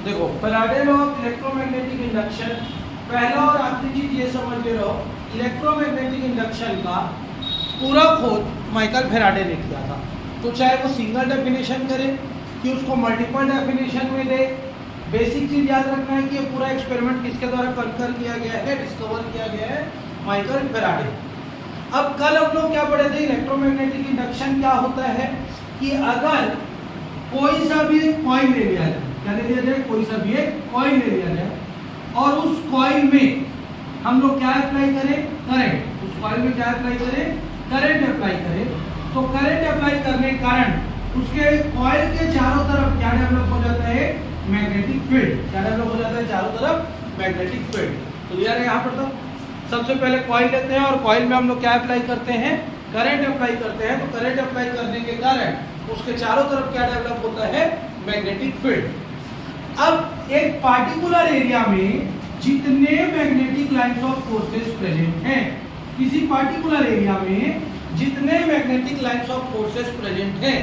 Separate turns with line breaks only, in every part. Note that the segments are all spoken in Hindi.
देखो Faraday law of electromagnetic induction, पहला और आखिरी चीज ये समझ के रहो, इलेक्ट्रोमैग्नेटिक इंडक्शन का पूरा खोज माइकल फैराडे ने किया था। तो चाहे वो सिंगल डेफिनेशन करे कि उसको मल्टीपल डेफिनेशन में दे, बेसिक चीज याद रखना है कि ये पूरा एक्सपेरिमेंट किसके द्वारा कंकर किया गया है, डिस्कवर किया गया है, माइकल फैराडे। अब कल हम लोग क्या पढ़े थे, इलेक्ट्रोमैग्नेटिक इंडक्शन क्या होता है कि अगर कोई सा भी एक कॉइल ले लिया जाए, क्या ले लिया जाए, कोई सा भी एक कॉइल ले लिया जाए और उस कॉइल में हम लोग क्या अप्लाई करें, करंट, उस कॉइल में क्या अप्लाई करें, करंट अप्लाई करें। तो करंट अप्लाई करने के कारण उसके कॉइल के चारों तरफ क्या डेवलप हो जाता है, मैग्नेटिक फील्ड। क्या डेवलप हो जाता है, चारों तरफ मैग्नेटिक फील्ड। तो यार यहाँ पर तो सबसे पहले कॉइल लेते हैं और कॉइल में हम लोग क्या अप्लाई करते हैं, करंट अप्लाई करते हैं। तो करंट अप्लाई करने के कारण उसके चारों तरफ क्या डेवलप होता है, मैग्नेटिक फील्ड। अब एक पार्टिकुलर एरिया में जितने magnetic lines of forces present हैं, किसी पार्टिकुलर एरिया में जितने magnetic lines of forces present हैं,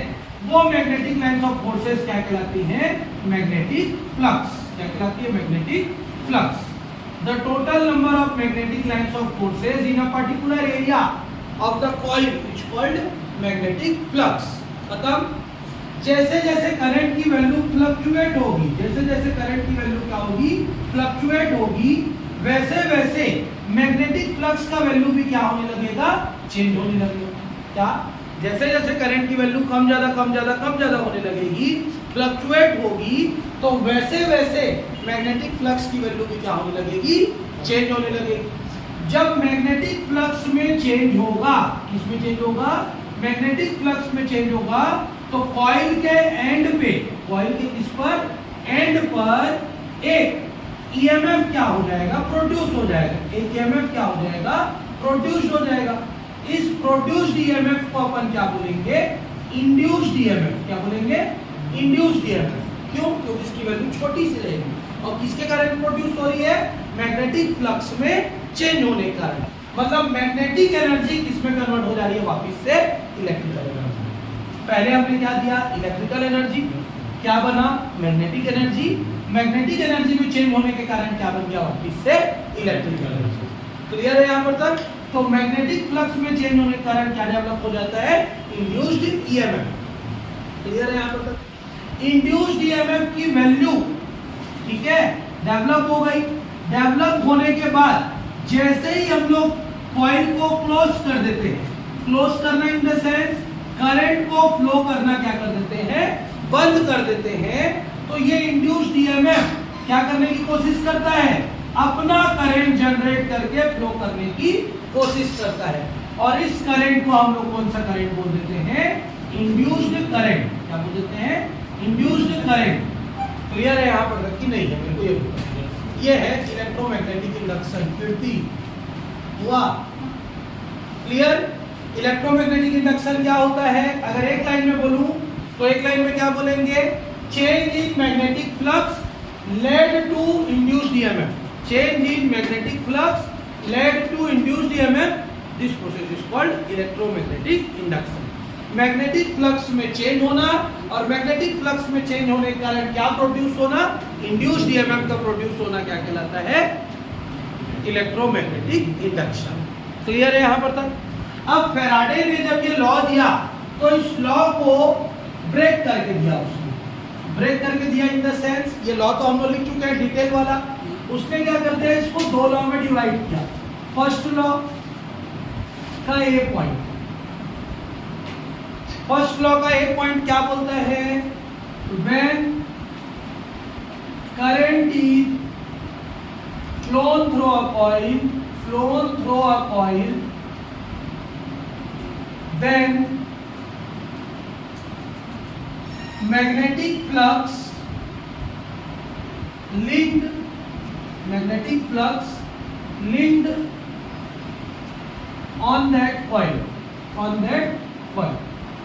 वो मैग्नेटिक लाइंस ऑफ फोर्सेस क्या कहलाती हैं, मैग्नेटिक फ्लक्स। क्या कहलाती है, magnetic flux. The total number of magnetic lines of forces in a particular area of the coil is called magnetic flux. खत्म। जैसे जैसे करंट की वैल्यू फ्लक्चुएट होगी, जैसे जैसे करंट की वैल्यू क्या होगी, फ्लक्चुएट होगी, वैसे वैसे मैग्नेटिक फ्लक्स का वैल्यू भी क्या होने लगेगा, चेंज होने लगेगा। क्या, जैसे जैसे करंट की वैल्यू कम ज्यादा कम ज्यादा कम ज्यादा होने लगेगी, फ्लक्चुएट होगी, तो वैसे वैसे मैग्नेटिक फ्लक्स की वैल्यू भी क्या होने लगेगी, चेंज होने लगेगी। जब मैग्नेटिक फ्लक्स में चेंज होगा, किसमें चेंज होगा, मैग्नेटिक फ्लक्स में चेंज होगा, तो कॉइल के एंड पे, कॉइल के किस पर, एंड पर एक ईएमएफ क्या हो जाएगा, प्रोड्यूस हो जाएगा। एक ईएमएफ क्या हो जाएगा, प्रोड्यूस हो जाएगा। इस प्रोड्यूस्ड ईएमएफ को अपन क्या बोलेंगे, इंड्यूस्ड ईएमएफ। क्या बोलेंगे, इंड्यूस्ड ईएमएफ। क्यों, क्योंकि इसकी वैल्यू छोटी सी रहेगी और किसके कारण प्रोड्यूस हो रही है, मैग्नेटिक फ्लक्स में चेंज होने के कारण। मतलब मैग्नेटिक एनर्जी किसमें कन्वर्ट हो जा रही है, वापस से इलेक्ट्रिकल एनर्जी। पहले हमने क्या दिया, इलेक्ट्रिकल एनर्जी, क्या बना, मैग्नेटिक एनर्जी। मैग्नेटिक एनर्जी में चेंज होने के कारण क्या बन गया, वापस से इलेक्ट्रिकल एनर्जी। क्लियर है यहाँ पर तक। तो मैग्नेटिक फ्लक्स में चेंज होने के कारण क्या डेवलप हो जाता है, इंड्यूस्ड ईएमएफ। क्लियर है यहाँ पर तक। इंड्यूस्ड ईएमएफ की वैल्यू, ठीक है, डेवलप हो गई। डेवलप होने के बाद जैसे ही हम लोग कॉइल को क्लोज कर देते हैं, क्लोज करना इन द सेंस करंट को फ्लो करना क्या कर देते हैं, बंद कर देते हैं, तो ये इंड्यूस्ड ईएमएफ क्या करने की कोशिश करता है, अपना करंट जनरेट करके फ्लो करने की कोशिश करता है। और इस करंट को हम लोग कौन सा करंट बोल देते हैं, इंड्यूस्ड करंट। क्या बोल देते हैं, इंड्यूस्ड करंट। क्लियर है यहाँ पर कि नहीं है, मेरे को ये बताइए। ये है इलेक्ट्रोमैग्नेटिक इंडक्शन। कीर्ति हुआ क्लियर। इलेक्ट्रोमैग्नेटिक इंडक्शन क्या होता है, अगर एक लाइन में बोलूं तो एक लाइन में क्या बोलेंगे, change in magnetic flux led to induced EMF. Change in magnetic flux led to induced EMF, this process is called electromagnetic induction. Magnetic flux में चेंज होना और मैग्नेटिक फ्लक्स में चेंज होने के कारण क्या प्रोड्यूस होना, इंड्यूस्ड ईएमएफ का प्रोड्यूस होना क्या कहलाता है, इलेक्ट्रोमैग्नेटिक इंडक्शन। क्लियर है यहाँ पर तक। अब फैराडे ने जब ये लॉ दिया तो इस लॉ को ब्रेक करके दिया, उसने ब्रेक करके दिया इन द सेंस, ये लॉ तो हम लोग लिख चुके हैं डिटेल वाला। उसने क्या करते हैं, इसको दो लॉ में डिवाइड किया। फर्स्ट लॉ का ए पॉइंट, फर्स्ट लॉ का ए पॉइंट क्या बोलता है, when current is phloem through a coil, phloem through a coil, then magnetic flux linked on that coil,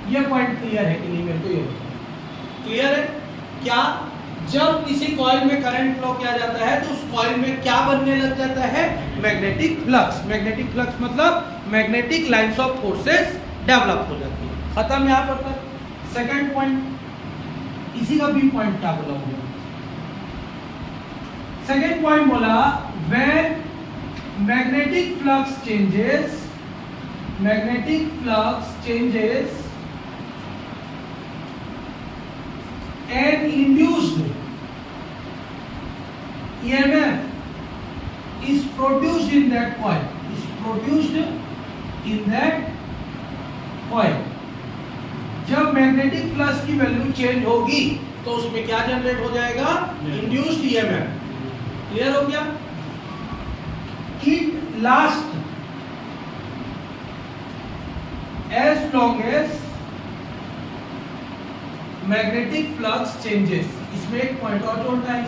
ये पॉइंट क्लियर है कि नहीं, मेरे को ये बताओ। क्लियर है क्या, जब किसी कॉइल में करंट फ्लो किया जाता है तो उस कॉइल में क्या बनने लग जाता है, मैग्नेटिक फ्लक्स। मैग्नेटिक फ्लक्स मतलब magnetic lines of forces develop हो जाती है। खत्म यहाँ पर तक। सेकंड पॉइंट, इसी का बी पॉइंट क्या बोला होगा, सेकेंड पॉइंट बोला when magnetic flux changes and induced EMF is produced in that coil. जब मैग्नेटिक फ्लक्स की वैल्यू चेंज होगी तो उसमें क्या जनरेट हो जाएगा? Induced EMF. क्लियर हो गया? It lasts as long as magnetic flux changes. इसमें एक पॉइंट और जोड़ना है,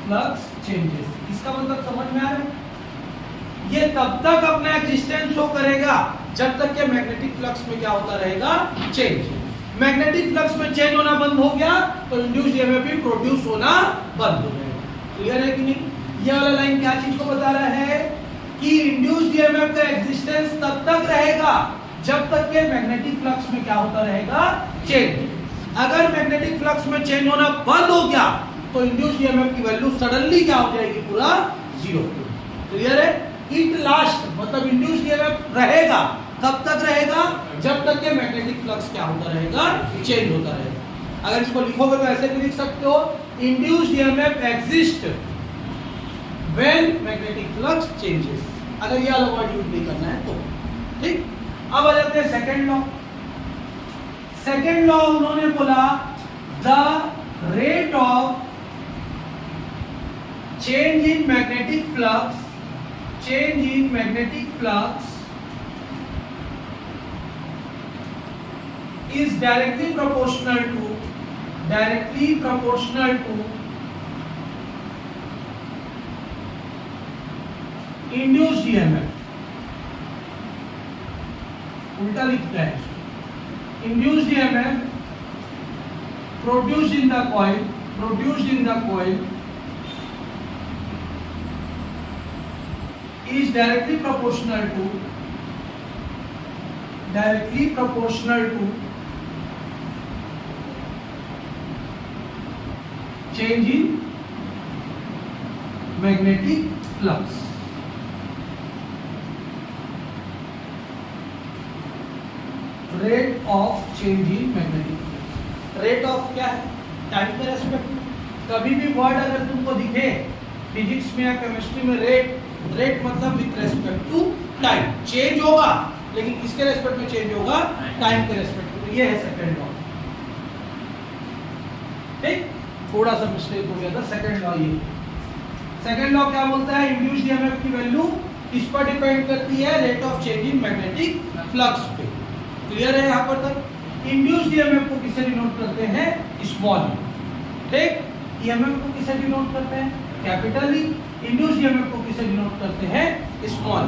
फ्लक्स चेंजेस. इसका मतलब समझ में आ रहा है? ये तब तक अपना एग्जिस्टेंस शो करेगा जब तक के मैग्नेटिक फ्लक्स में क्या होता रहेगा? चेंज. मैग्नेटिक फ्लक्स में चेंज होना बंद हो गया तो इंड्यूस्ड ईएमएफ भी प्रोड्यूस होना बंद हो जाएगा. क्लियर है कि नहीं? ये वाला लाइन क्या चीज को बता रहा है कि इंड्यूस्ड ईएमएफ का एग्जिस्टेंस तब तक रहेगा जब तक के मैग्नेटिक फ्लक्स में क्या होता रहेगा? चेंज. अगर मैग्नेटिक फ्लक्स में चेंज होना बंद हो गया तो इंड्यूस्ड ईएमएफ की वैल्यू सडनली क्या हो जाएगी? पूरा जीरो. क्लियर है? इट लास्ट मतलब इंड्यूस्ड ईएमएफ रहेगा. कब तक रहेगा? जब तक के मैग्नेटिक फ्लक्स क्या होता रहेगा? चेंज होता रहेगा. अगर इसको लिखोगे तो ऐसे भी लिख सकते हो, induced EMF exist when magnetic flux changes. अगर ये वाला वर्ड यूज नहीं करना है तो ठीक. अब आ जाते हैं सेकंड लॉ. सेकेंड लॉ उन्होंने बोला the rate of change in magnetic flux is directly proportional to induced EMF. उल्टा लिखता है. Induced EMF produced in the coil is directly proportional to change in magnetic flux. Rate of change in magnetic flux. Rate of क्या है? टाइम के रेस्पेक्ट. कभी भी वर्ड अगर तुमको दिखे फिजिक्स में या केमिस्ट्री में रेट मतलब with respect to time. Change होगा लेकिन किसके रेस्पेक्ट में चेंज होगा? टाइम के रेस्पेक्ट में. ये है सेकंड लॉ. ठीक, थोड़ा सा मिस्टेक हो गया था. सेकंड लॉ ये. सेकंड लॉ क्या बोलता है? इंड्यूस्ड ईएमएफ की वैल्यू किस पर डिपेंड करती है? Rate of change in magnetic flux पे. क्लियर है यहाँ पर तक? इंड्यूस्ड ईएमएफ को किसे डिनोट करते हैं? स्मॉल. ठीक, ईएमएफ को किसे डिनोट करते हैं? Capital E. इंड्यूस्ड ईएमएफ को किसे डिनोट करते हैं? स्मॉल.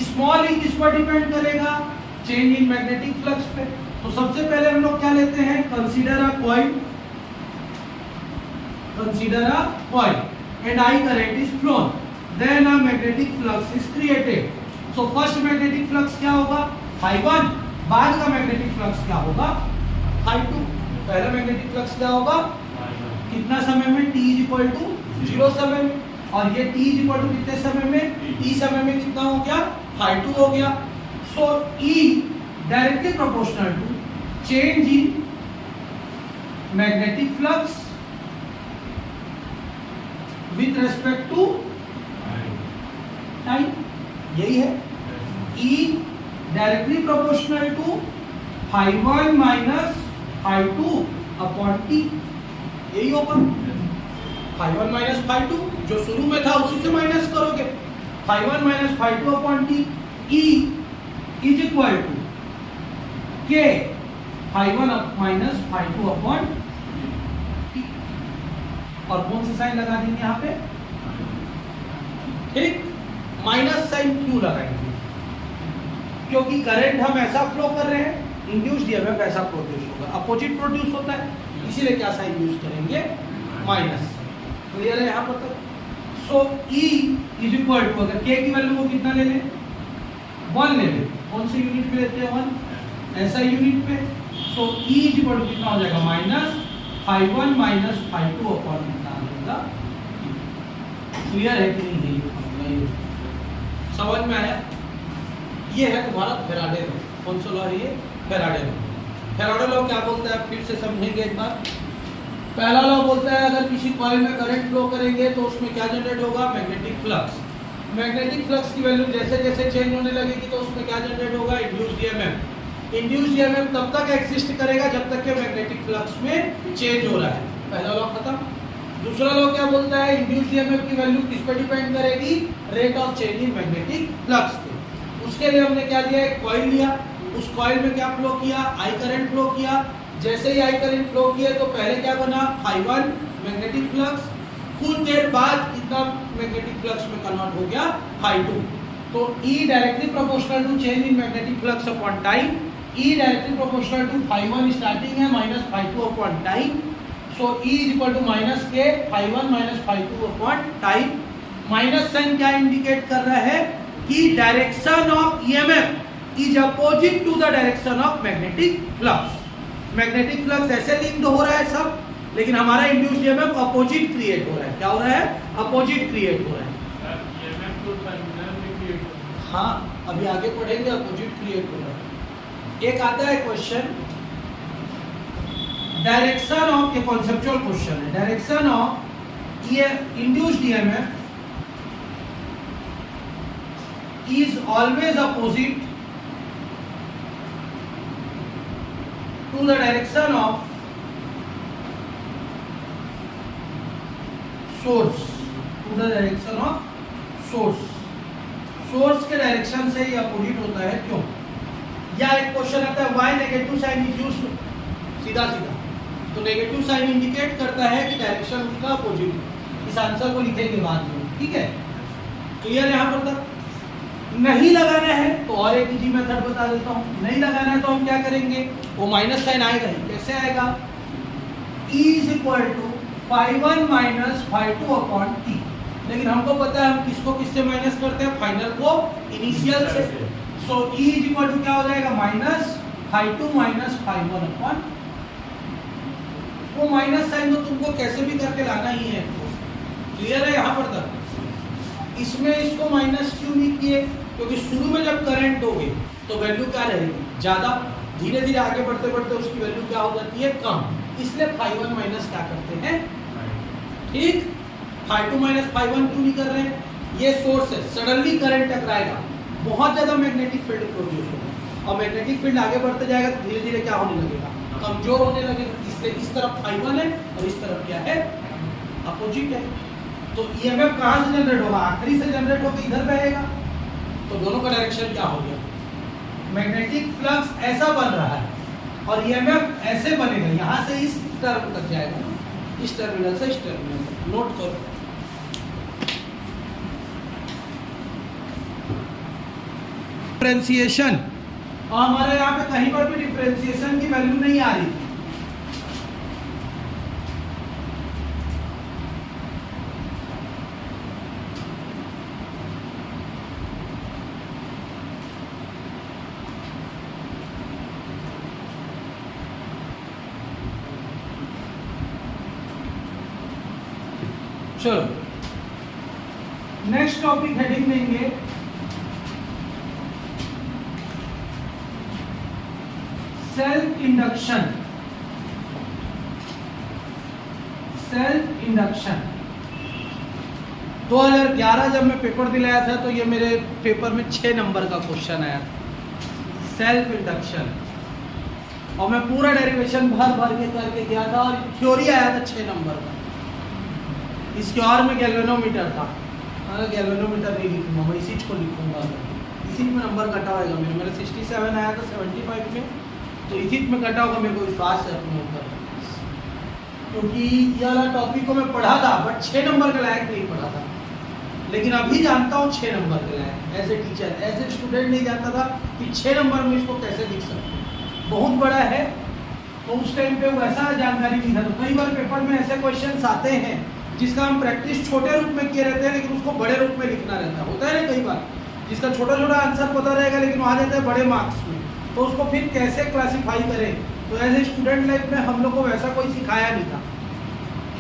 स्मॉल ई किस पर डिपेंड करेगा? चेंज इन मैग्नेटिक फ्लक्स पे. तो सबसे पहले हम लोग क्या लेते हैं? Consider a coil and I current is flown, then a magnetic flux is created. So first magnetic flux क्या होगा? phi1. बाद का मैग्नेटिक फ्लक्स क्या होगा? phi2. पहला मैग्नेटिक फ्लक्स क्या होगा? कितना समय में? t = 0 समय में. और ये t = कितने समय में? t समय में कितना हो गया? phi2 हो गया. So E directly proportional to change in magnetic flux with respect to time. यही है. E directly proportional to phi1 minus phi2 upon t. यही होगा. phi1 minus phi2 जो शुरू में था उसी से माइनस करोगे. phi1 minus phi2 upon t. E is equal to k phi1 minus phi2 upon t. और कौन सा साइन लगा देंगे यहाँ पे? ठीक, माइनस साइन क्यों लगाएंगे? क्योंकि करंट हम ऐसा फ्लो कर रहे हैं, इंड्यूस्ड ईएमएफ ऐसा प्रोड्यूस होगा, अपोजिट प्रोड्यूस होता है, इसीलिए क्या साइन यूज करेंगे? माइनस. क्लियर है यहाँ पर तक? सो E इज इक्वल टू, अगर K की वैल्यू को कितना ले लें? 1 ले लें. कौन से यूनिट पे लेते हैं? 1. ऐसा यूनिट पे. सो E इज इक्वल टू कितना हो जाएगा? Minus phi1 minus phi2 upon कितना आ जाएगा? क्लियर है कि नहीं? नहीं समझ में आया? ये है तुम्हारा फेराडे लॉ। कौन सा लॉ है ये? Faraday law. फेराडे लॉ क्या बोलता है फिर से समझेंगे एक बार। पहला लॉ बोलता है अगर किसी कॉइल में करंट फ्लो करेंगे तो उसमें क्या जनरेट होगा? Magnetic flux. मैग्नेटिक फ्लक्स की वैल्यू जैसे जैसे चेंज होने लगेगी तो उसमें क्या जनरेट होगा? Induced EMF. इंड्यूस्ड ईएमएफ तब तक एग्जिस्ट करेगा जब तक के मैग्नेटिक फ्लक्स में चेंज हो रहा है। पहला लॉ खत्म। दूसरा लॉ क्या बोलता है? इंड्यूस्ड ईएमएफ की वैल्यू किस पे डिपेंड करेगी? Rate of change in magnetic flux पे। उसके लिए हमने क्या लिया? एक कॉइल लिया, उस कॉइल में क्या फ्लो किया? आई करंट फ्लो किया। जैसे ही आई करंट फ्लो किया तो पहले क्या बना? φ1 मैग्नेटिक फ्लक्स। कुछ देर बाद कितना मैग्नेटिक फ्लक्स में कन्वर्ट हो गया? φ2। तो E directly proportional to change in magnetic flux upon time. E directly proportional to φ1 starting है minus φ2 upon time. So E is equal to minus K φ1 minus φ2 upon time. Minus sign क्या इंडिकेट कर रहा है? कि direction of EMF is opposite to the direction of magnetic flux. Magnetic flux ऐसे लिंक्ड हो रहा है सब, लेकिन हमारा इंड्यूस्ड ईएमएफ अपोजिट क्रिएट हो रहा है। क्या हो रहा है? अपोजिट क्रिएट हो रहा है। हाँ अभी आगे पढ़ेंगे, अपोजिट क्रिएट हो रहा है। एक आता है क्वेश्चन, डायरेक्शन ऑफ, ये कॉन्सेप्चुअल क्वेश्चन है, direction of induced EMF is always opposite to the direction of source, to the direction of source। Source के डायरेक्शन से ही अपोजिट होता है। क्यों? या एक क्वेश्चन आता है why negative sign is used, सीधा सीधा तो नेगेटिव साइन इंडिकेट करता है कि डायरेक्शन उसका अपोजिट है। इस आंसर को लिखेंगे बाद में, ठीक है? क्लियर है यहाँ पर तक? नहीं लगाना है तो और एक इजी मेथड बता देता हूँ। नहीं लगाना है तो हम क्या करेंगे? वो माइनस साइन आएगा ही। कैसे आएगा? E is equal to φ1 minus φ2 upon t। लेकिन हमको पता है हम किसको किससे माइनस करते हैं? फाइनल को इनिशियल से। So E is equal to क्या हो जाएगा? Minus φ2 minus φ1 upon. वो माइनस साइन तो तुमको कैसे भी करके लाना ही है। क्लियर है यहाँ पर तक? इसमें इसको माइनस क्यों नहीं किए? क्योंकि शुरू में जब करंट दोगे तो वैल्यू क्या रहेगी? ज़्यादा। धीरे धीरे आगे बढ़ते बढ़ते उसकी वैल्यू क्या हो जाती है? कम। इसलिए φ1 माइनस क्या करते हैं? ठीक। φ2 माइनस φ1 क्यों नहीं कर रहे हैं? ये सोर्स है, सडनली करंट टकराएगा, बहुत ज़्यादा मैग्नेटिक फील्ड प्रोड्यूस होगा और मैग्नेटिक फील्ड आगे बढ़ते जाएगा तो धीरे धीरे क्या होने लगेगा? कमजोर होने लगेगा। इसलिए इस तरफ φ1 है और इस तरफ क्या है? अपोजिट है। तो ईएमएफ कहाँ से जनरेट होगा? आखिरी से जनरेट होकर इधर बहेगा। तो दोनों का डायरेक्शन क्या हो गया? मैग्नेटिक फ्लक्स ऐसा बन रहा है और ईएमएफ ऐसे बनेगा, यहाँ से इस टर्म तक जाएगा, इस टर्मिनल से इस टर्मिनल तक। नोट करो। डिफरेंशिएशन, और हमारे यहाँ पे कहीं पर भी डिफरेंशिएशन की वैल्यू नहीं आ रही थी। चलो नेक्स्ट टॉपिक हेडिंग देंगे सेल्फ इंडक्शन। सेल्फ इंडक्शन 2011 जब मैं पेपर दिलाया था तो ये मेरे पेपर में 6 नंबर का क्वेश्चन आया था, सेल्फ इंडक्शन। और मैं पूरा डेरिवेशन भर भर के करके गया था और थ्योरी आया था 6 नंबर का। इसके और में गैल्वेनोमीटर था, गैल्वेनोमीटर नहीं लिखूंगा, मैं इसी को लिखूंगा। इसी में नंबर कटा होगा मेरा 67 आया था 75 में, तो इसी में कटा होगा, मेरे को विश्वास है अपने ऊपर। क्योंकि ये वाला टॉपिक को मैं पढ़ा था बट 6 नंबर के लायक नहीं पढ़ा था, लेकिन अभी जानता हूँ 6 नंबर के लायक। As a teacher, as a student नहीं जानता था कि 6 नंबर में इसको कैसे लिख सकते हैं, बहुत बड़ा है। तो उस टाइम पे वैसा जानकारी नहीं था। तो कई बार पेपर में ऐसे क्वेश्चन आते हैं जिसका हम प्रैक्टिस छोटे रूप में किए रहते हैं, लेकिन उसको बड़े रूप में लिखना रहता है। होता है ना कई बार, जिसका छोटा छोटा आंसर पता रहेगा लेकिन वहाँ जाता है बड़े मार्क्स में, तो उसको फिर कैसे क्लासीफाई करें। तो एज ए स्टूडेंट लाइफ में हम लोग को वैसा कोई सिखाया नहीं था।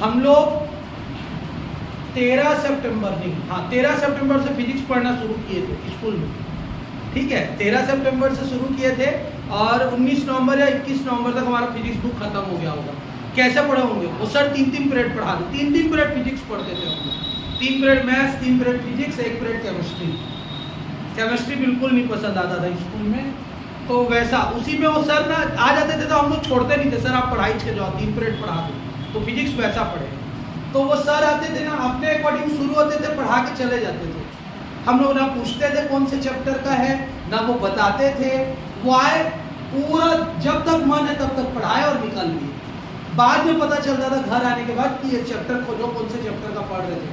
हम लोग 13 सितंबर नहीं, हाँ 13 सितंबर से फिजिक्स पढ़ना शुरू किए थे स्कूल में, ठीक है, 13 सितंबर से शुरू किए थे और 19 नवंबर या 21 नवंबर तक हमारा फिजिक्स बुक खत्म हो गया होगा। कैसे पढ़े होंगे वो सर? 3-3 पीरियड पढ़ा दे, 3-3 पीरियड फिजिक्स पढ़ते थे हम लोग, 3 period maths, 3 period physics, 1 period chemistry. Chemistry बिल्कुल नहीं पसंद आता था स्कूल में, तो वैसा उसी में वो सर ना आ जाते थे तो हम लोग छोड़ते नहीं थे, सर आप पढ़ाई के जाओ 3 पीरियड पढ़ा दो, तो फिजिक्स वैसा पढ़े। तो वो सर आते थे ना अपने अकॉर्डिंग शुरू होते थे, पढ़ा के चले जाते थे। हम लोग ना पूछते थे कौन से चैप्टर का है, ना वो बताते थे, वो आए पूरा जब तक मन है तब तक पढ़ाए और निकल लिए। बाद में पता चलता था घर आने के बाद कि ये चैप्टर खोजो कौन से चैप्टर का पढ़ रहे थे।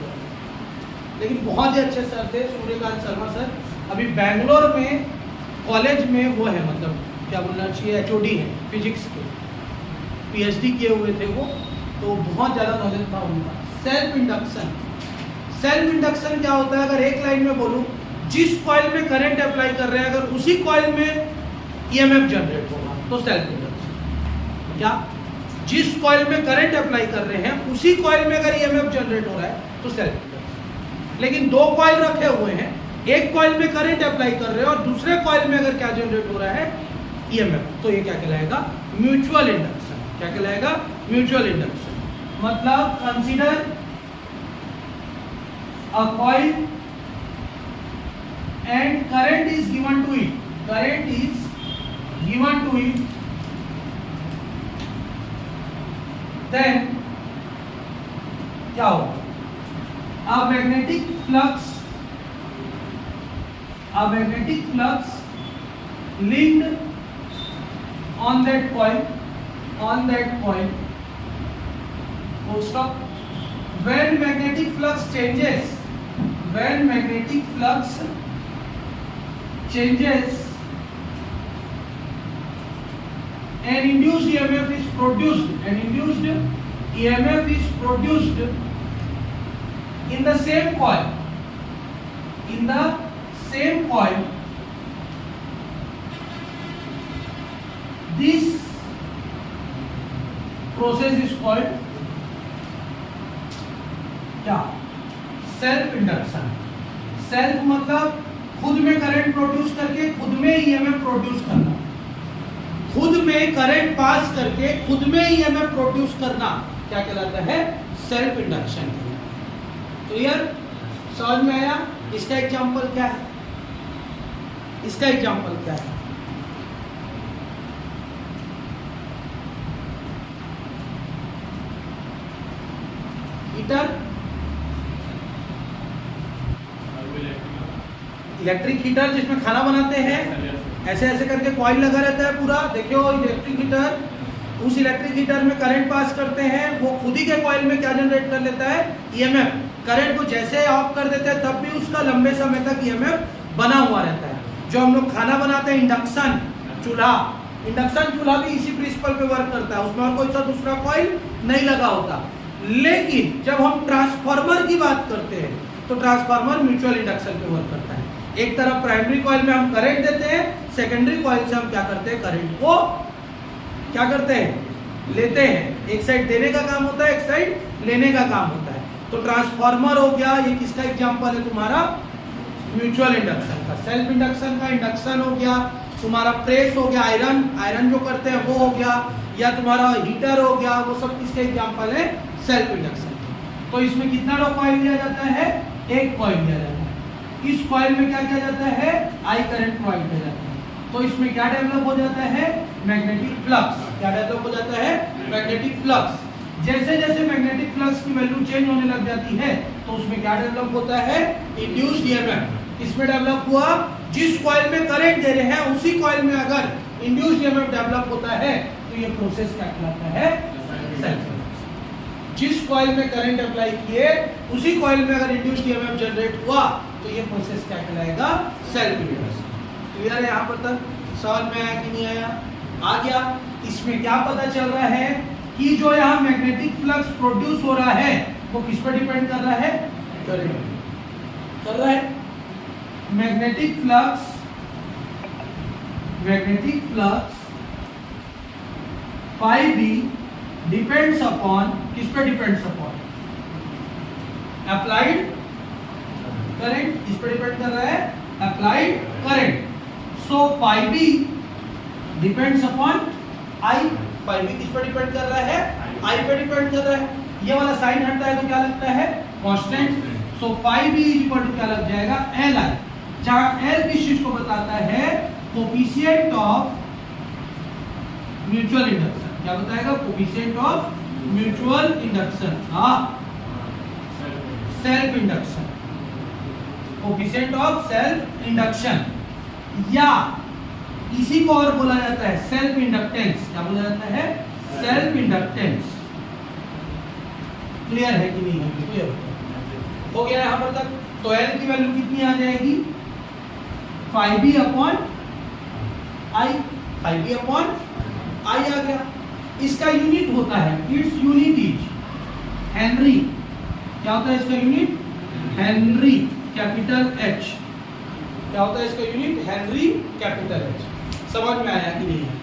लेकिन बहुत ही अच्छे सर थे, सूर्यकांत शर्मा सर। अभी बैंगलोर में कॉलेज में वो है, मतलब क्या बोलना चाहिए, HOD है फिजिक्स के, PhD किए हुए थे वो, तो बहुत ज़्यादा नॉलेज था उनका। सेल्फ इंडक्शन, सेल्फ इंडक्शन क्या होता है? अगर एक लाइन में बोलूँ, जिस कॉइल में करंट अप्लाई कर रहे हैं अगर उसी कॉइल में EMF जनरेट होगा तो सेल्फ इंडक्शन। क्या? जिस कॉइल में करंट अप्लाई कर रहे हैं उसी कॉइल में अगर EMF जनरेट हो रहा है तो सेल्फ इंडक्शन। लेकिन 2 कॉइल रखे हुए हैं, एक कॉइल में करंट अप्लाई कर रहे हैं और दूसरे कॉइल में अगर क्या जनरेट हो रहा है, EMF, तो ये क्या कहलाएगा? Mutual induction. क्या कहलाएगा? Mutual induction. मतलब consider a coil and current is given to it, current is given to it, then क्या होगा? A magnetic flux linked on that coil, full stop. When magnetic flux changes, an induced EMF is produced, in the same coil, this process is called क्या? Self induction. सेल्फ मतलब खुद में करंट प्रोड्यूस करके खुद में EMF प्रोड्यूस करना, खुद में करंट पास करके खुद में EMF प्रोड्यूस करना क्या कहलाता है? Self induction. क्लियर? समझ में आया? इसका एग्जांपल क्या है? हीटर, इलेक्ट्रिक हीटर जिसमें खाना बनाते हैं, ऐसे ऐसे करके कॉइल लगा रहता है पूरा। देखियो इलेक्ट्रिक हीटर, उस इलेक्ट्रिक हीटर में करंट पास करते हैं, वो खुद ही के कॉइल में क्या जनरेट कर लेता है? EMF। करंट को जैसे ऑफ कर देते हैं तब भी उसका लंबे समय तक EMF बना हुआ रहता है। जो हम लोग खाना बनाते हैं, इंडक्शन चूल्हा भी इसी प्रिंसिपल पे वर्क करता है, उसमें और कोई सा दूसरा कॉइल नहीं लगा होता। लेकिन जब हम ट्रांसफार्मर की बात करते हैं तो ट्रांसफार्मर म्यूचुअल इंडक्शन पे वर्क करता है। एक तरफ प्राइमरी कॉइल में हम करंट देते हैं, सेकेंडरी कॉइल से हम क्या करते हैं? करंट को क्या करते हैं? लेते हैं। एक साइड देने का काम होता है, एक साइड लेने का काम होता है। तो ट्रांसफार्मर हो गया, ये किसका एग्जांपल है? तुम्हारा म्यूचुअल इंडक्शन का। सेल्फ इंडक्शन का इंडक्शन हो गया, तुम्हारा प्रेस हो गया, आयरन जो करते हैं वो हो गया, या तुम्हारा हीटर हो गया, वो सब किसके एग्जांपल है? Self induction. तो इसमें कितना कॉइल दिया जाता है? एक कॉइल दिया जाता है। इस कॉइल में क्या किया जाता है? I करंट प्रोवाइड किया जाता है। तो इसमें क्या डेवलप हो जाता है? Magnetic flux. क्या डेवलप हो जाता है? Magnetic flux. जैसे जैसे मैग्नेटिक फ्लक्स की वैल्यू चेंज होने लग जाती है तो उसमें क्या डेवलप होता है? Induced EMF। इसमें डेवलप हुआ, जिस कॉइल में करंट दे रहे हैं उसी कॉइल में अगर इंड्यूस्ड EMF डेवलप होता है तो ये प्रोसेस क्या कहलाता है? सेल्फ। जिस कॉइल में करंट अप्लाई किए उसी कॉइल में अगर इंड्यूस्ड EMF जनरेट हुआ तो ये प्रोसेस क्या कहलाएगा? Self induction. क्लियर है? यहाँ पर तक समझ में आया कि नहीं आया? आ गया। इसमें क्या पता चल रहा है कि जो यहाँ मैग्नेटिक फ्लक्स प्रोड्यूस हो रहा है वो किस पर डिपेंड कर रहा है? करंट कर रहा है। Magnetic flux phi b depends upon, किस पे डिपेंड्स अपॉन? अप्लाइड करंट, इस पर डिपेंड कर रहा है applied current. So phi B depends upon I, phi B किस पर डिपेंड कर रहा है, आई पे डिपेंड कर रहा है। ये वाला साइन हटता है तो क्या लगता है, constant. So phi B equal to क्या लग जाएगा, एल आई, जहां एल किस चीज को बताता है, कोफिशिएंट ऑफ म्यूचुअल इंडक्शन। क्या बताएगा, coefficient of mutual induction, self induction, coefficient of self induction, या इसी को और बोला जाता है सेल्फ इंडक्टेंस। क्या बोला जाता है, सेल्फ इंडक्टेंस। क्लियर है कि नहीं है, क्लियर हो गया यहां पर तक। तो एल की वैल्यू कितनी आ जाएगी, phi B upon I, phi B upon I आ गया। इसका यूनिट होता है, इट्स यूनिट इज हेनरी। क्या होता है इसका यूनिट, हेनरी कैपिटल एच। क्या होता है इसका यूनिट, हेनरी कैपिटल एच। समझ में आया कि नहीं है?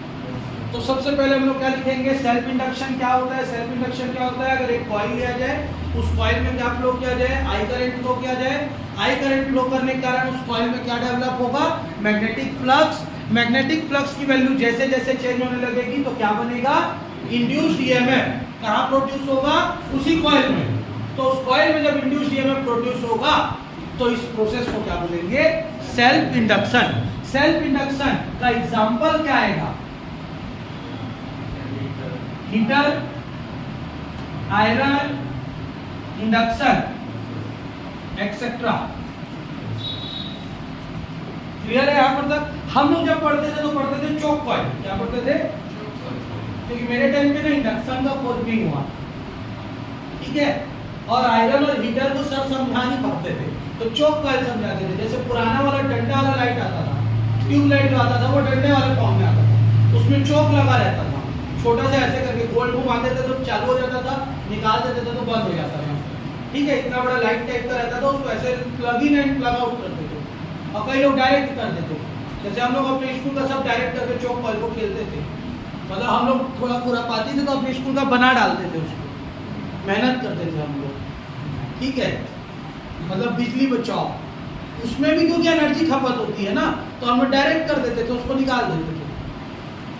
तो सबसे पहले हम लोग क्या लिखेंगे, सेल्फ इंडक्शन क्या होता है। सेल्फ इंडक्शन क्या होता है, अगर एक कॉइल लिया जाए, उस कॉइल में क्या फ्लो किया जाए, आई करंट फ्लो किया जाए। आई करंट फ्लो करने के कारण उस कॉइल में क्या डेवलप होगा, मैग्नेटिक फ्लक्स। मैग्नेटिक फ्लक्स की वैल्यू जैसे जैसे चेंज होने लगेगी तो क्या बनेगा, इंड्यूस्ड ईएमएफ। कहां प्रोड्यूस होगा, उसी कॉइल में। तो उस कॉइल में जब इंड्यूस्ड ईएमएफ प्रोड्यूस होगा तो इस प्रोसेस को क्या बोलेंगे, सेल्फ इंडक्शन। सेल्फ इंडक्शन का एग्जांपल क्या आएगा, heater, iron induction etcetera. Clear है यहां पर तक? हम लोग जब पढ़ते थे तो पढ़ते थे चोक कॉइल। क्या पढ़ते थे, क्योंकि मेरे टाइम पे ना इंडक्शन का खोज नहीं हुआ, ठीक है। और आयरन और हीटर को सब समझा नहीं पाते थे तो चोक कॉइल समझाते थे। जैसे पुराना वाला डंडा वाला लाइट आता था, ट्यूब लाइट जो आता था वो डंडे वाले फॉर्म में आता था, उसमें चोक लगा रहता था, छोटा सा ऐसे करके गोल घुमाते थे तो चालू हो जाता था, निकाल देते थे तो बंद हो जाता था, ठीक है। इतना बड़ा लाइट टाइप का रहता था, उसको ऐसे plug in and plug out करते थे। और कई लोग डायरेक्ट कर देते थे, जैसे हम लोग अपने स्कूल का सब डायरेक्ट करके चौक कॉइल को खेलते थे। मतलब हम लोग थोड़ा पूरा पाती थे तो अपने स्कूल का बना डालते थे, उसको मेहनत करते थे हम लोग, ठीक है। मतलब बिजली बचाओ, उसमें भी क्योंकि एनर्जी खपत होती है ना, तो हम लोग डायरेक्ट कर देते थे, उसको निकाल देते थे।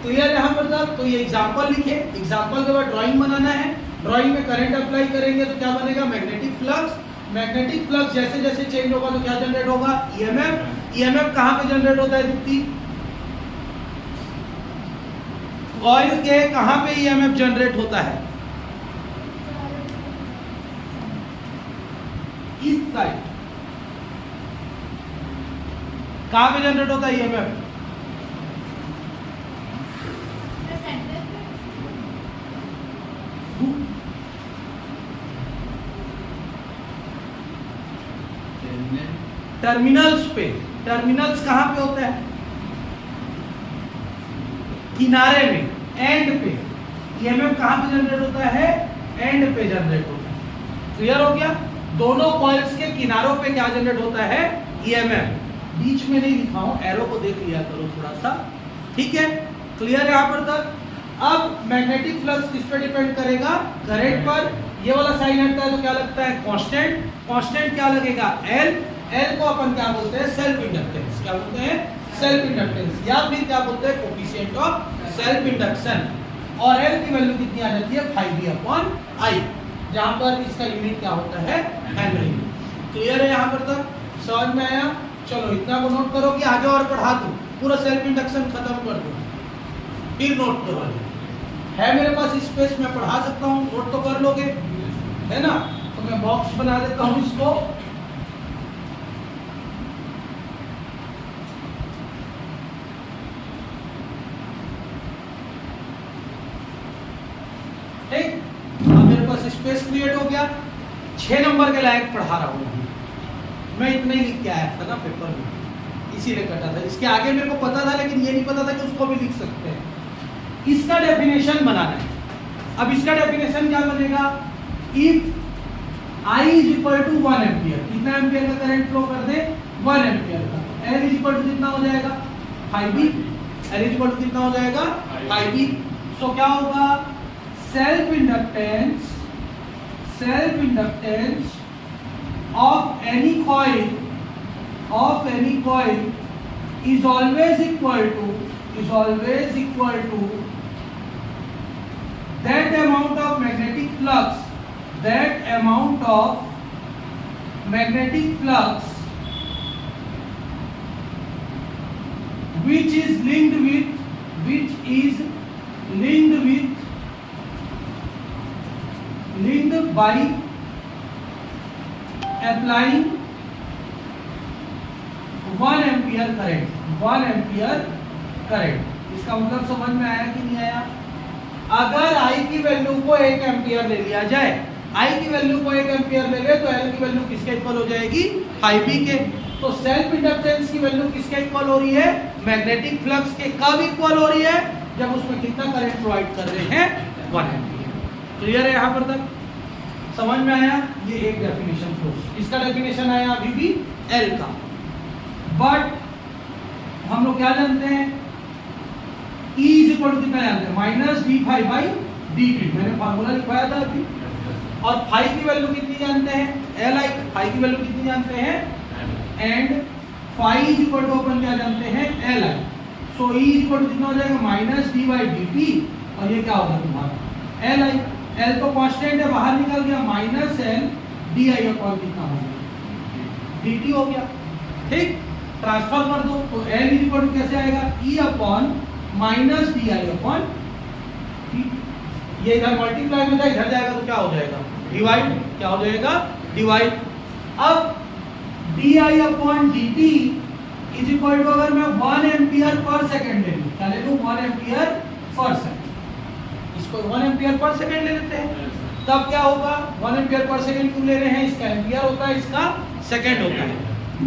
क्लियर यहाँ पर तक? तो ये एग्जांपल लिखे, एग्जांपल के बाद ड्राइंग बनाना है। ड्राइंग में करंट अप्लाई करेंगे तो क्या बनेगा, मैग्नेटिक फ्लक्स। मैग्नेटिक फ्लक्स जैसे जैसे चेंज होगा तो क्या जनरेट होगा, ईएमएफ। ईएमएफ कहाँ पे जनरेट होता है दीप्ति, कॉइल के कहाँ पे ईएमएफ जनरेट होता है, इस साइड। कहाँ पे जनरेट होता है ईएमएफ, टर्मिनल्स पे। टर्मिनल्स कहां पे होता है, किनारे में, एंड पे। ईएमएफ कहां पे जनरेट होता है, एंड पे जनरेट होता है। क्लियर हो गया? दोनों कॉइल्स के किनारों पे क्या जनरेट होता है, ईएमएफ। बीच में नहीं लिखा हूं, एरो को देख लिया करो थोड़ा सा, ठीक है। क्लियर है यहां पर तक? अब मैग्नेटिक फ्लक्स किस पे डिपेंड करेगा, करंट पर। ये वाला साइन हटता है तो क्या लगता है, कांस्टेंट। कांस्टेंट क्या लगेगा, एल। एल को अपन क्या बोलते हैं, सेल्फ इंडक्टेंस। क्या बोलते हैं, सेल्फ इंडक्टेंस, या फिर क्या बोलते हैं, कोफिशिएंट ऑफ सेल्फ इंडक्शन। और एल की वैल्यू कितनी आ जाती है, फाई बी अपॉन आई, जहां पर इसका यूनिट क्या होता है, हेनरी। क्लियर है यहां पर तक? समझ में आया? चलो इतना को नोट करो कि आगे और पढ़ा दूं, पूरा सेल्फ इंडक्शन खत्म कर दूं, फिर नोट करो। है मेरे पास स्पेस, मैं पढ़ा सकता हूँ, नोट तो कर लोगे, है ना। तो मैं बॉक्स बना देता हूँ इसको। ठीक, अब मेरे पास स्पेस क्रिएट हो गया। 6 नंबर के लायक पढ़ा रहा हूँ मैं, इतना ही लिख के आया था ना पेपर में, इसीलिए कटा था। इसके आगे मेरे को पता था, लेकिन ये नहीं पता था कि उसको भी लिख सकते हैं। इसका डेफिनेशन बनाना है। अब इसका डेफिनेशन क्या बनेगा, if I is equal to 1 ampere, कितना एम्पियर का करंट फ्लो कर दे, 1 एम्पियर का, L इज इक्वल टू कितना हो जाएगा, phi B. L is equal to कितना हो जाएगा, फाई बी। सो क्या होगा, self inductance of any coil is always equal to that amount of magnetic flux which is linked by applying 1 ampere current. इसका मतलब समझ में आया कि नहीं आया? अगर I की वैल्यू को 1 एम्पियर ले लिया जाए, I की वैल्यू को 1 एम्पियर ले ले तो L की वैल्यू किसके इक्वल हो जाएगी? Phi B के। तो सेल्फ इंडक्टेंस की वैल्यू किसके इक्वल हो रही है? मैग्नेटिक फ्लक्स के। कब इक्वल हो रही है? जब उसमें कितना करंट प्रोवाइड कर रहे हैं? 1 एम्पियर। क्लियर है यहां पर तक? समझ में आया? ये एक डेफिनेशन फोर्स। इसका डेफिनेशन आया अभी भी L का। बट हम लोग क्या जानते हैं? E इज इक्वल टू कितना जानते हैं? Minus d phi by D t. मैंने फार्मूला लिखवाया था अभी। और फाई की वैल्यू कितनी जानते हैं? L I. फाई की वैल्यू कितनी जानते हैं? And phi is equal to अपन क्या जानते हैं? L I. So E is equal to कितना हो जाएगा? Minus D by D T. और ये क्या होगा तुम्हारा? L I. L तो कांस्टेंट है, बाहर निकल गया, minus L D I upon कितना हो गया? डी टी हो गया। ठीक, ट्रांसफर कर दो तो L इज इक्वल टू कैसे आएगा? E upon minus D I upon T. ये इधर मल्टीप्लाई में था, इधर जाएगा तो क्या हो जाएगा? डिवाइड। क्या हो जाएगा? डिवाइड। अब d I upon d t is equal to, अगर मैं 1 एम्पियर पर सेकेंड ले लूं, क्या ले लूं? 1 एम्पियर पर सेकेंड। इसको 1 एम्पियर पर सेकेंड ले लेते हैं, तब क्या होगा? 1 एम्पियर पर सेकेंड क्यों ले रहे हैं? इसका एम्पियर होता है, इसका सेकेंड होता है,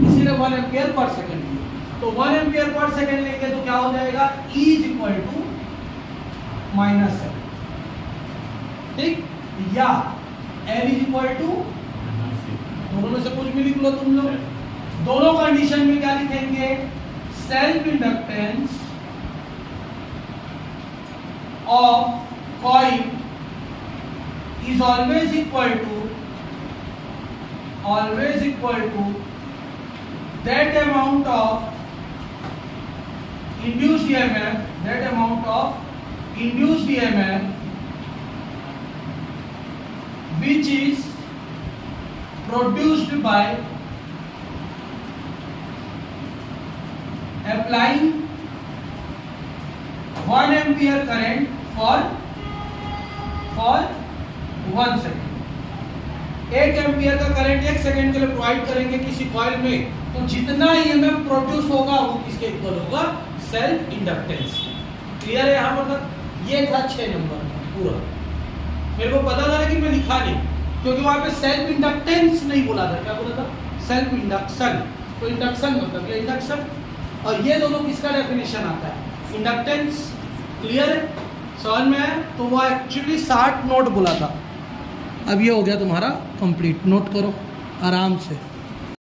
इसीलिए 1 एम्पियर पर सेकेंड। तो 1 एम्पियर पर सेकेंड लेंगे तो क्या हो जाएगा? E is equal to minus 7। ठीक, या L इज इक्वल टू, दोनों में से कुछ भी लिख लो तुम लोग। दोनों कंडीशन में क्या लिखेंगे? Self inductance of coil is always equal to that amount of induced EMF which is produced by applying 1 ampere current for 1 second. 1 ampere का करंट 1 सेकेंड के लिए प्रोवाइड करेंगे किसी कॉइल में, तो जितना ईएमएफ प्रोड्यूस होगा वो किसके इक्वल होगा? Self inductance. क्लियर है यहां पर तक? ये था 6 नंबर का पूरा। मेरे को पता था लेकिन मैं लिखा नहीं, क्योंकि वहां पे सेल्फ इंडक्टेंस नहीं बोला था। क्या बोला था? Self induction. तो इंडक्शन मतलब ये इंडक्शन, और ये दोनों किसका डेफिनेशन आता है? इंडक्टेंस। क्लियर है? समझ में आया? तो वो एक्चुअली 60 नोट बोला था, अब ये हो गया तुम्हारा कंप्लीट। नोट करो आराम से।